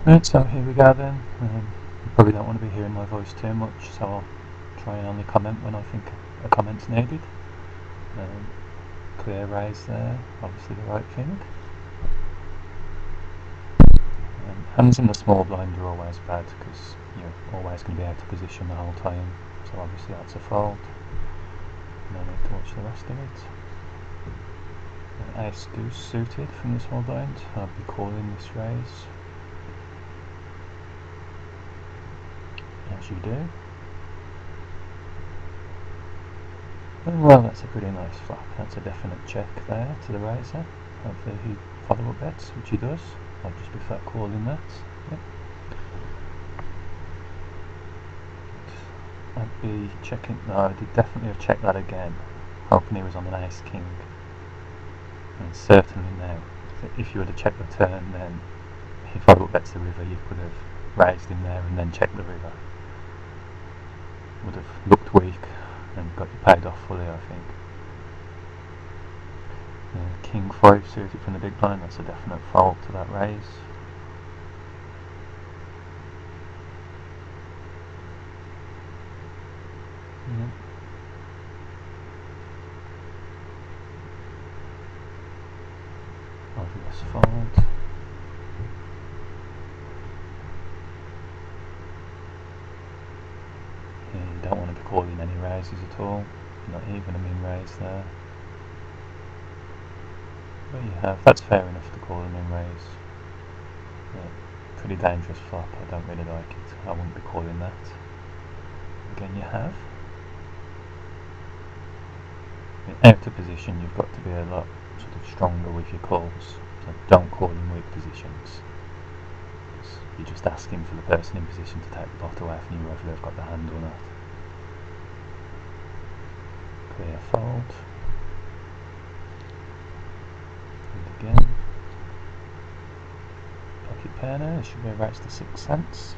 Right, so here we go then. You probably don't want to be hearing my voice too much, so I'll try and only comment when I think a comment's needed. Clear raise there, obviously the right thing. Hands in the small blind are always bad because you're always going to be out of position the whole time, so obviously that's a fold. No need to watch the rest of it. Ace deuce suited from the small blind, I'll be calling this raise. As you do. Well, that's a pretty nice flop. That's a definite check there to the raiser. Hopefully he follow-up bets, which he does. I'll just be flat calling that. Yep. I'd be checking. No, I'd definitely have checked that again, hoping he was on an ace king. And certainly now, if you were to check the turn, then if he follow-up bets the river, you could have raised him there and then checked the river. Would have looked weak and got you paid off fully, I think. King 5 suited from the big blind, that's a definite fold to that raise. Yeah. Obvious fold. Yeah, you don't want to be calling any raises at all, not even a min raise there. But you have, that's fair enough to call a min raise. Yeah, pretty dangerous flop, I don't really like it, I wouldn't be calling that. Again you have. Out of position you've got to be a lot sort of stronger with your calls, so don't call in weak positions. You're just asking for the person in position to take the pot away from you, whether they've got the hand or not. Clear fold. And again. Pocket pair now, it should be a raise to 6 cents.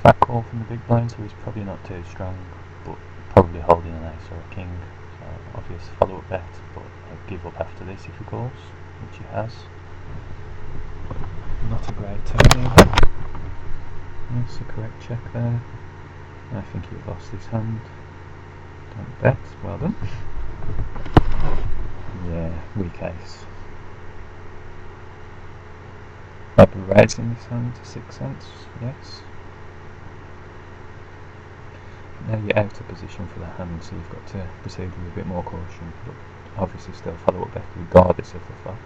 Fat call from the big blind, so he's probably not too strong, but probably holding an ace or a king. So obvious follow-up bet, but I'd give up after this if he calls, which he has. Not a great turn either. That's a correct check there. I think he lost his hand. Don't bet, well done. Yeah, weak ace. I'd be raising this hand to 6 cents, yes. Now you're out of position for the hand, so you've got to proceed with a bit more caution, but obviously still follow up bet regardless of the flop.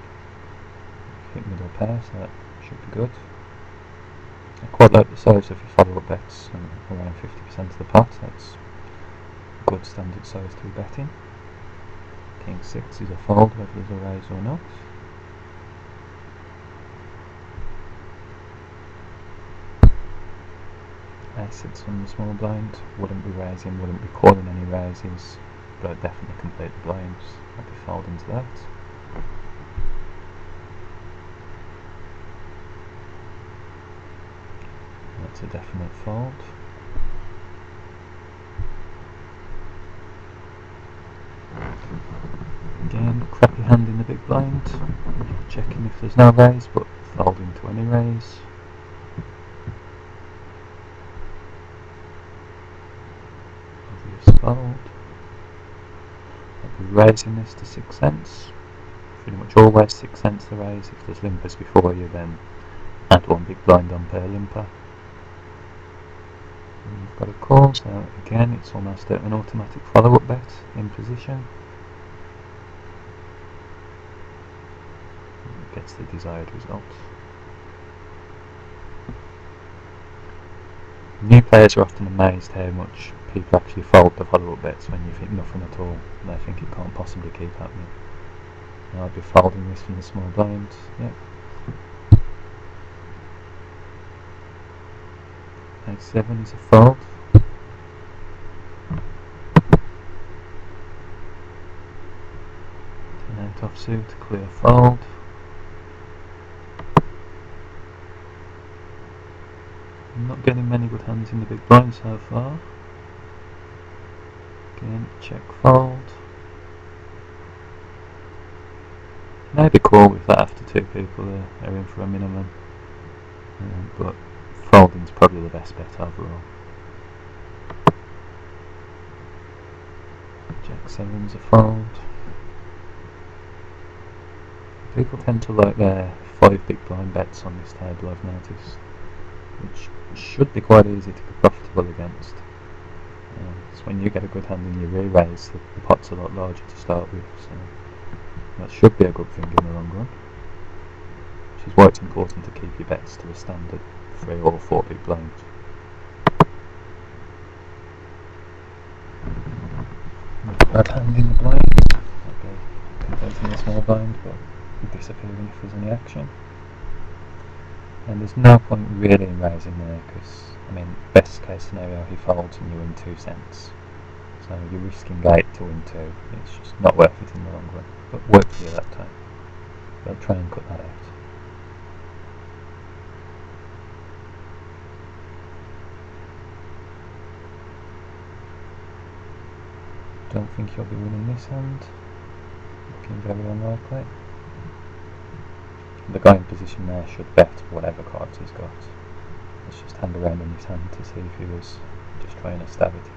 Hit middle pair, so that should be good. I quite like the size of your follow-up bets, around 50% of the pot, that's a good standard size to be betting. King 6 is a fold, whether there's a raise or not. Ace 6 from the small blind, wouldn't be raising, wouldn't be calling any raises, but I'd definitely complete the blinds. I'd be folding to that. That's a definite fold. Again, crappy hand in the big blind. Checking if there's no raise, but folding to any raise. Obvious fold. I'll be raising this to 6 cents. Pretty much always 6 cents to raise. If there's limpers before you, then add one big blind on per limper. And you've got a call, so again it's almost an automatic follow-up bet in position. It gets the desired result. New players are often amazed how much people actually fold the follow-up bets when you think nothing at all. They think it can't possibly keep happening. Now I'll be folding this from the small blind. Yep. Ace 7 is a fold. 10-8 offsuit, clear fold. I'm not getting many good hands in the big blind so far. Again, check fold. Maybe call with that after two people are in for a minimum, but folding's probably the best bet overall. Jack 7's a fold. People tend to like their 5 big blind bets on this table, I've noticed, which should be quite easy to be profitable against. So when you get a good hand and you re-raise, the pot's a lot larger to start with, so that should be a good thing in the long run. Which is why it's important to keep your bets to a standard 3 or 4 big blinds. Bad hand in the blind, okay, contenting the small blind, but disappearing if there's any action. And there's no point really in raising there, because, I mean, best case scenario, he folds and you win 2 cents. So you're risking 8 to win 2, it's just not worth it in the long run. But work for you that time. But try and cut that out. Don't think you'll be winning this hand. Looking very unlikely. The guy in position there should bet whatever cards he's got. Let's just hand around in his hand to see if he was just trying to stab at it.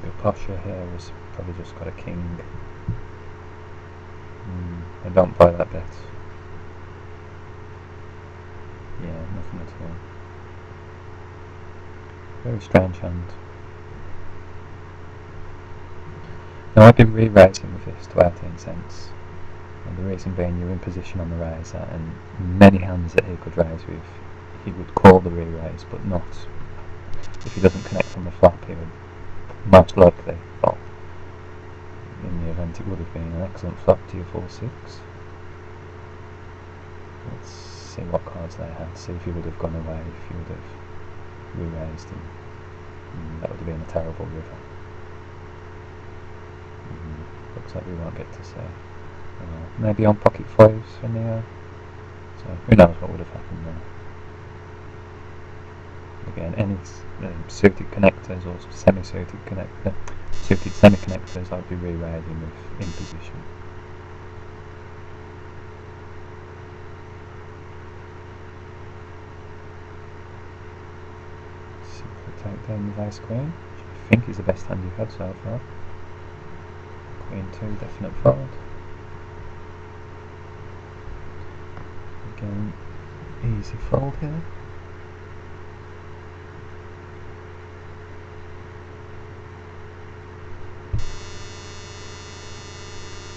The Pasha here has probably just got a king. I don't buy that bet. Yeah, nothing at all. Very strange hand. Now I've been re-raising with this to 18 cents. And the reason being, you're in position on the raiser, and many hands that he could raise with, he would call the re-raise, but not. If he doesn't connect on the flop, he would most likely fold. In the event, it would have been an excellent flop to your 4-6. Let's see what cards they had, see if he would have gone away, if he would have re-raised, and that would have been a terrible river. Looks like we won't get to see. Maybe on pocket 5s for Neo, so who knows what would have happened there. Again, any suited connectors or semi-suited suited semi-connectors I'd be re-raising with in position. Simply take down the Ace Queen, which I think is the best hand you've had so far. Queen 2, definite fold. Again, easy fold here.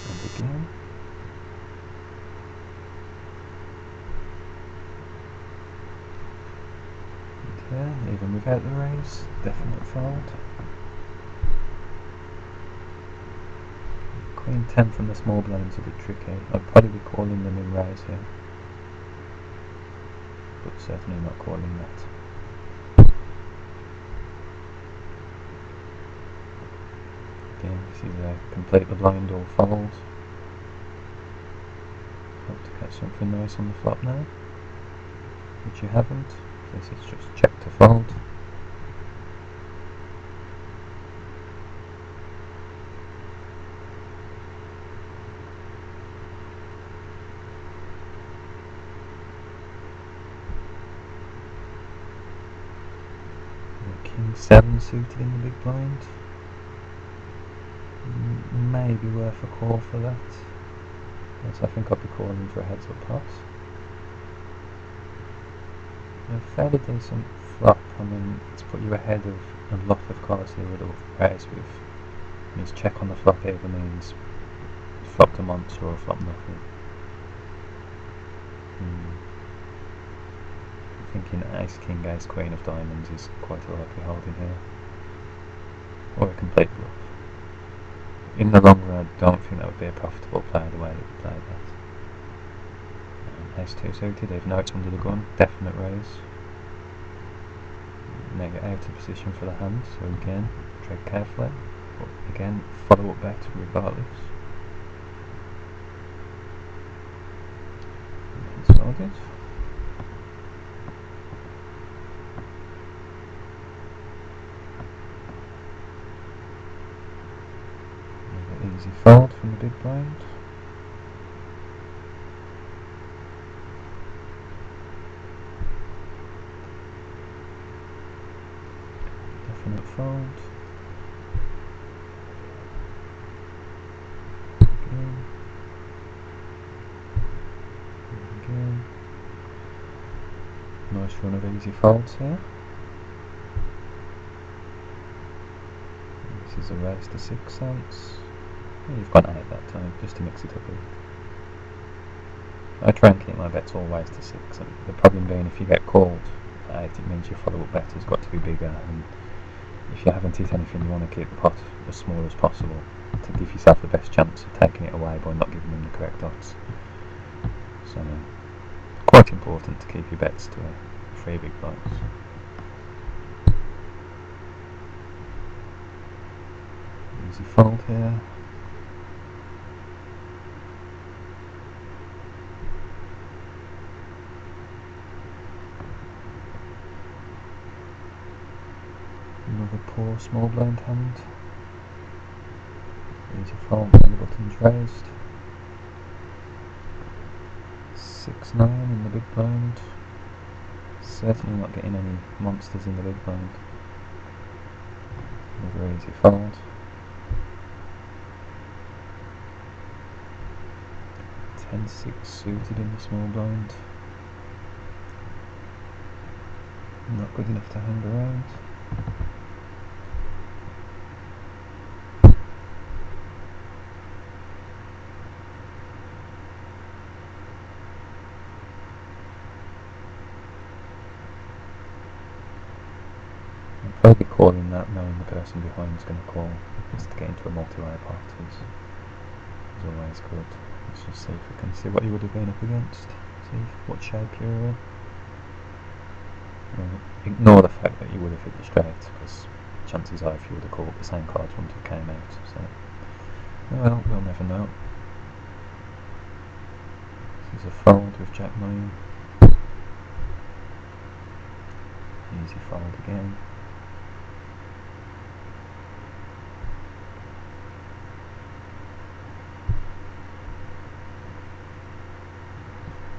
And again. And here, even without the raise, definite fold. Queen 10 from the small blind's a bit tricky. I'd probably be calling them in raise here, but certainly not calling that. Again, this is a complete the blind or fold. Hope to catch something nice on the flop now, which you haven't. This is just check to fold. King 7 suited in the big blind. Maybe worth a call for that. Yes, I think I'll be calling for a heads up pass. A fairly decent flop. I mean, it's put you ahead of a lot of cards you would have raised with. Means check on the flop either means flopped a monster or flop nothing. I'm thinking Ace King, Ace Queen of Diamonds is quite a likely holding here. Or a complete bluff. In the long run, I don't think that would be a profitable play the way that we played that. Ace 2 suited, even though it's under the gun, definite raise. Now get out of position for the hand, so again, tread carefully. But again, follow up bet regardless. Sorted. Easy fold from the big blind. Definite fold. Again. Again. Nice run of easy folds here. This is a raise to 6 cents. You've gone 8 that time, just to mix it up a bit. I try and keep my bets always to 6, and the problem being if you get called at 8 it means your follow-up bet has got to be bigger, and if you haven't hit anything you want to keep the pot as small as possible to give yourself the best chance of taking it away by not giving them the correct odds. So quite important to keep your bets to 3 big blinds. Easy fold here. Another poor small blind hand. Easy fold when the button's raised. 6-9 in the big blind. Certainly not getting any monsters in the big blind. Another easy fold. 10-6 suited in the small blind. Not good enough to hang around. I'll probably be calling that knowing the person behind is going to call, just to get into a multi-way pot is always good. Let's just see if we can see what you would have been up against, see what shape you're in. Ignore the fact that you would have hit the straight, because chances are if you would have called the same cards wouldn't have came out, so well, we'll never know. This is a fold with Jack 9. Easy fold again.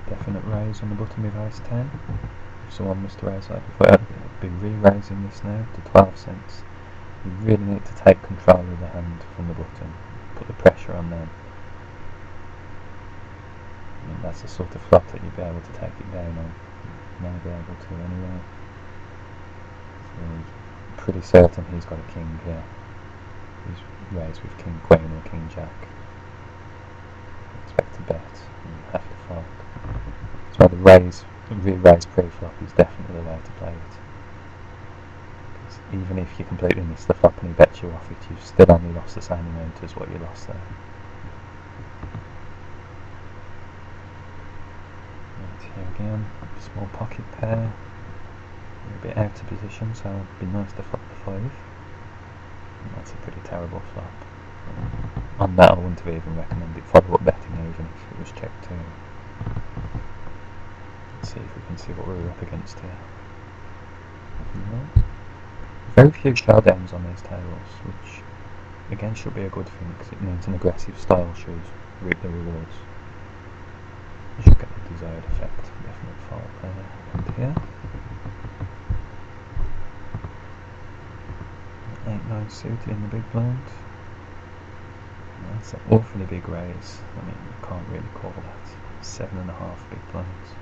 Definite raise on the button with Ace 10. If someone was to raise that before, I'd be re-raising this now to 12 cents. You really need to take control of the hand from the button, put the pressure on them. And that's the sort of flop that you'd be able to take it down on. You may be able to anyway. So pretty certain he's got a king here. He's raised with king queen or king jack. Expect to bet, and you have to fold. So the re-raise pre-flop is definitely the way to play it. Because even if you completely miss the flop and he bets you off it, you've still only lost the same amount as what you lost there. Right, here again, small pocket pair. You're a bit out of position, so it'd be nice to flop the 5. And that's a pretty terrible flop. On that I wouldn't have even recommended follow-up betting even if it was check 2. Let's see if we can see what we're up against here. Very few showdowns on these tables, which again should be a good thing because it means an aggressive style should reap the rewards. You should get the desired effect. Definite fold there and here. 8-9 suited in the big blind. That's an awfully big raise. I mean, you can't really call that. 7.5 big blinds.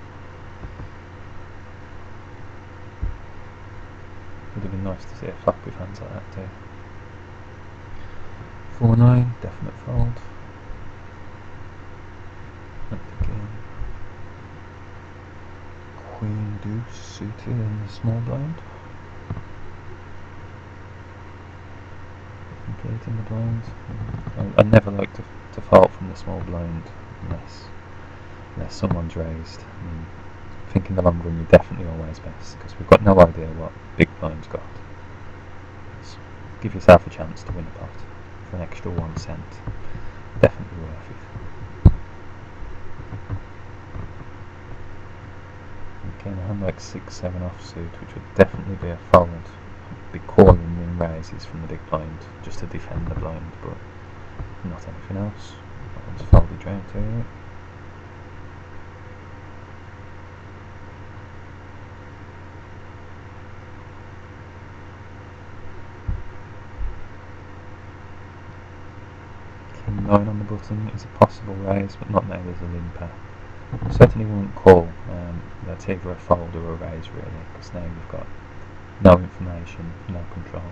Would have been nice to see a flop with hands like that too. 4-9, definite fold. And again. Queen deuce suited in the small blind. Complete in the blind. I never like to fold from the small blind unless someone's raised. I mean, I think in the long run you're definitely always best because we've got no idea what big blind's got. So give yourself a chance to win a pot for an extra 1 cent. Definitely worth it. Again, a hand like 6-7 offsuit, which would definitely be a fold. I'd be calling in raises from the big blind just to defend the blind, but not anything else. That one's folded round to it. King 9 on the button is a possible raise, but not now there's a limper. Certainly won't call. That's either a fold or a raise really, because now we've got no information, no control.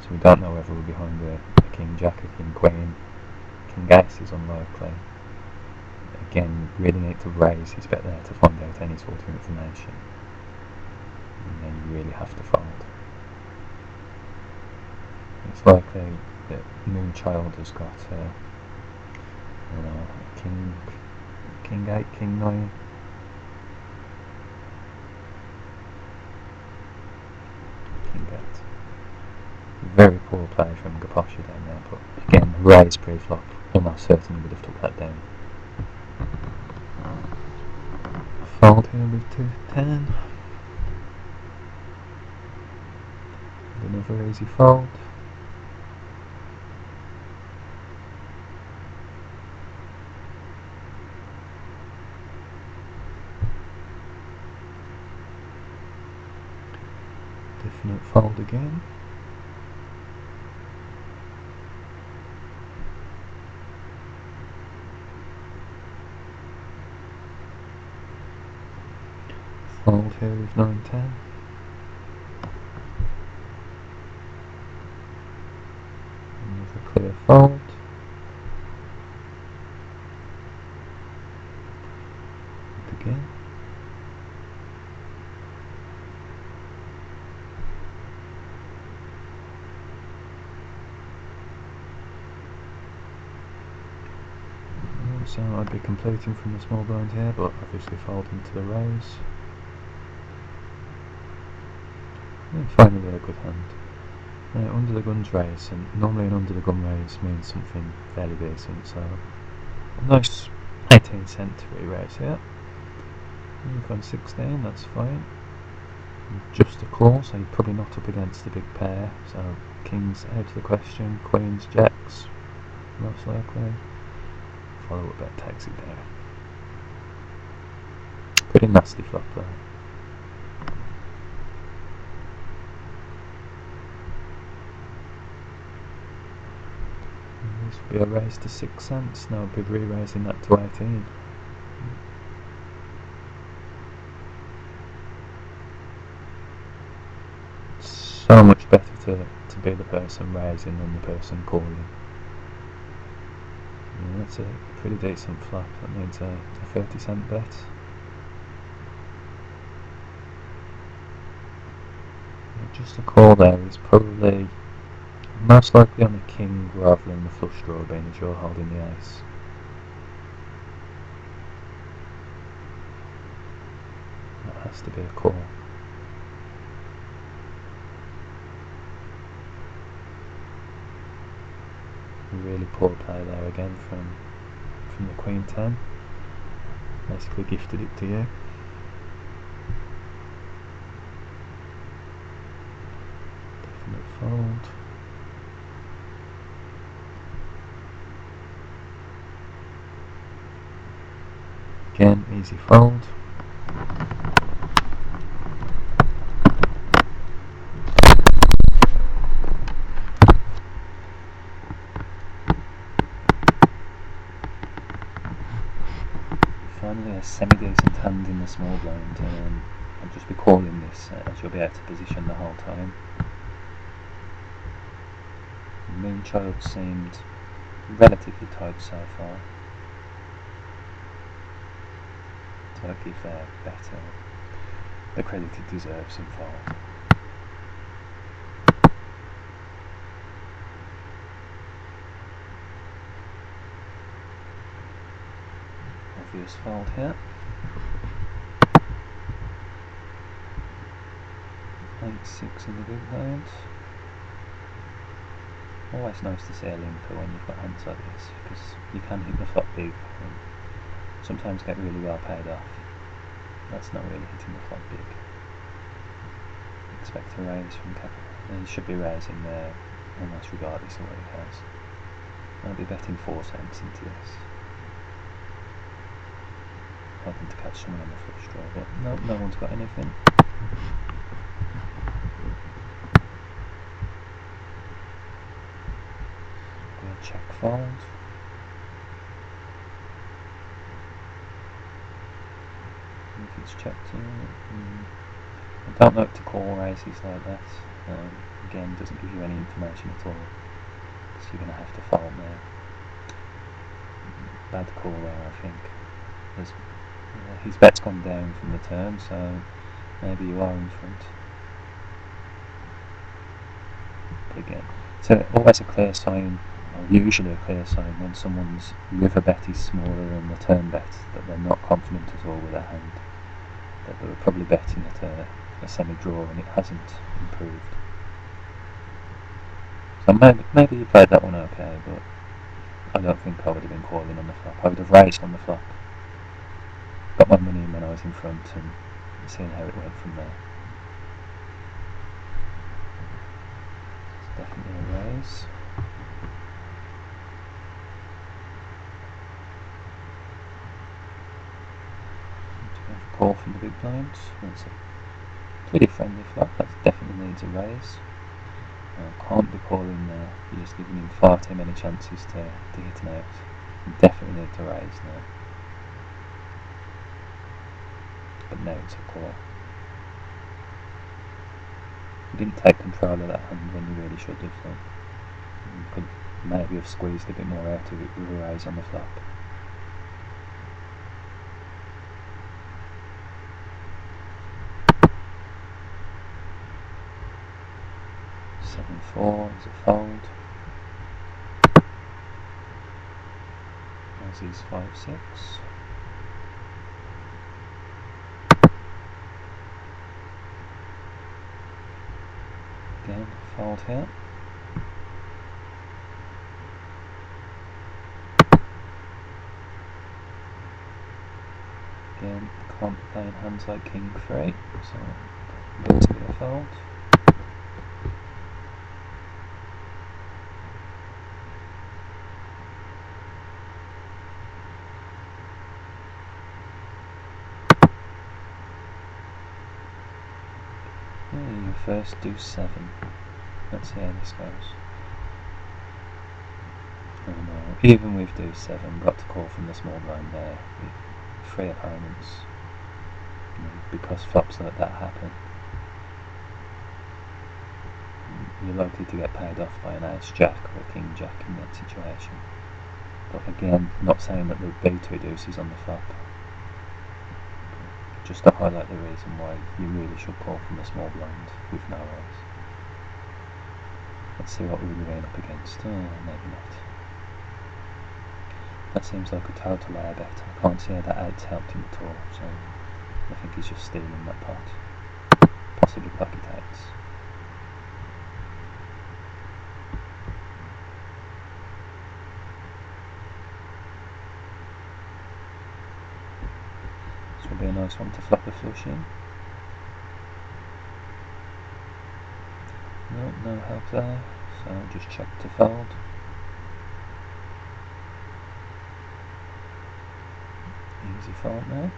So we don't know whether we're behind a king jack, a king queen. King ace is unlikely. Again, really need to raise his bet there to find out any sort of information. And then you really have to fold. It's likely that Moonchild has got I don't know, king 8, king 9. King 8. Very poor play from Gaposha down there, but again, raise pre-flop, almost certainly would have took that down. Fold here with 2-10. Another easy fold. Definite fold again. Fold here with 9-10. Another clear fold. And again. So I'd be completing from the small blind here, but obviously folding to the raise. And finally a good hand. Under the gun's raise, and normally an under the gun raise means something fairly decent, so a nice 18-cent re-raise here. You've gone 16, that's fine. Just a call, so you're probably not up against a big pair, so kings out of the question, queens, jacks, most likely. Follow up bet takes it down. Pretty nasty flop there. This would be a raise to 6 cents, now we'll be re-raising that to 18. So much better to be the person raising than the person calling. Yeah, that's a pretty decent flop, that needs a 30-cent bet. Just a call there is probably most likely on the king rather than the flush draw, being as you're holding the ace. That has to be a call. Really poor play there again from the queen 10. Basically gifted it to you. Definite fold. Again, easy fold. Finally a semi-decent hand in the small blind, and I'll just be calling this as you'll be out of position the whole time. Moonchild seemed relatively tight so far. So I give better the credit it deserves and fold. Obvious fold here. 8-6 in the big blind. Always nice to see a limper when you've got hands like this, because you can hit the flop big and sometimes get really well paid off. That's not really hitting the flop big. Expect a raise from capital. He should be raising there almost regardless of what he has. I'll be betting 4 cents into this. Hoping to catch someone on the flush draw, but no one's got anything. We'll check fold. If it's checked here, I don't like to call races like that. Again, doesn't give you any information at all, so you're going to have to fold there. Bad call there, I think. His bet's gone down from the turn, so maybe you are in front. But again, it's always a clear sign, or usually a clear sign, when someone's river bet is smaller than the turn bet, that they're not confident at all with their hand. That they were probably betting at a semi-draw and it hasn't improved. So maybe you played that one okay, but I don't think I would have been calling on the flop. I would have raised on the flop. Got my money in when I was in front and seeing how it went from there. It's definitely a raise. Call from the big blinds. It's a pretty friendly flop. That definitely needs a raise. Can't be calling there. You're just giving him far too many chances to hit him out. You definitely need to raise now. But now it's a call. You didn't take control of that hand when you really should have done. You could maybe have squeezed a bit more out of it with a raise on the flop. Four is a fold. As is 5-6. Again, fold here. Again, can't be playing hands like King 3, so that's going to be a fold. You first do 7. Let's see how this goes. Oh no, even with do 7, got to call from the small blind there with 3 opponents. Because flops like that happen, you're likely to get paid off by an ace-jack or a king-jack in that situation. But again, not saying that there'll be 2 deuces on the flop. Just to highlight the reason why you really should call from the small blind with no eyes. Let's see what we'll be going up against. Oh, maybe not. That seems like a total air bet. I can't see how that 8's helped him at all, so I think he's just stealing that pot. Possibly pocket 8s. This will be a nice one to flop a flush in. No help there, so just check to fold. Easy fold now.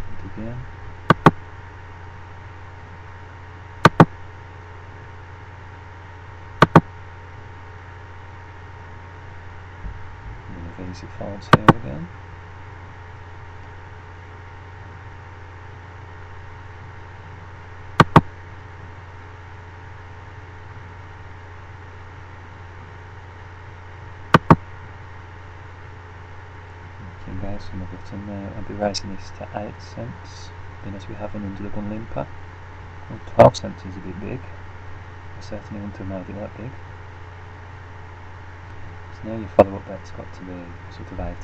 And again. Easy folds here again. King ace on the button now. I'll be raising this to 8 cents, being as we have an under the gun limper. Well, 12 cents is a bit big. I certainly wouldn't have made it that big. So now your follow-up bet's got to be sort of 18,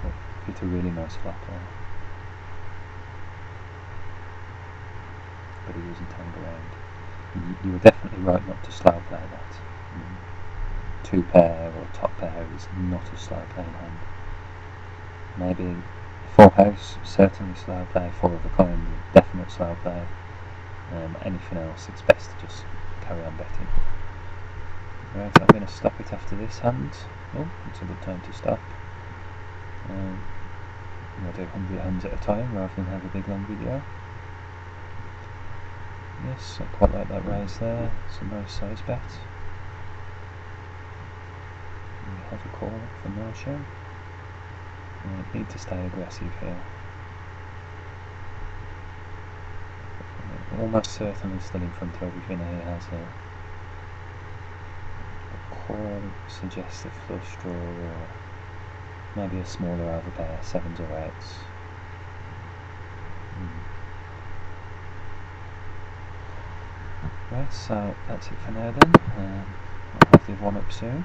but hit a really nice flop there. But he doesn't hang around. You were definitely right not to slow play that. 2 pair or top pair is not a slow playing hand. Maybe Full house, certainly slow play. Four of a kind, definite slow play. Anything else, it's best to just carry on betting. Right, I'm going to stop it after this hand. Oh, it's a good time to stop. I'll do 100 hands at a time rather than have a big long video. Yes, I quite like that raise there. It's a nice size bet. We have a call for no show. We need to stay aggressive here. Almost certainly still in front of everything he has here. A call suggests a flush draw or maybe a smaller overpair, 7s or 8s. Right, so that's it for now then. I'll have the one up soon.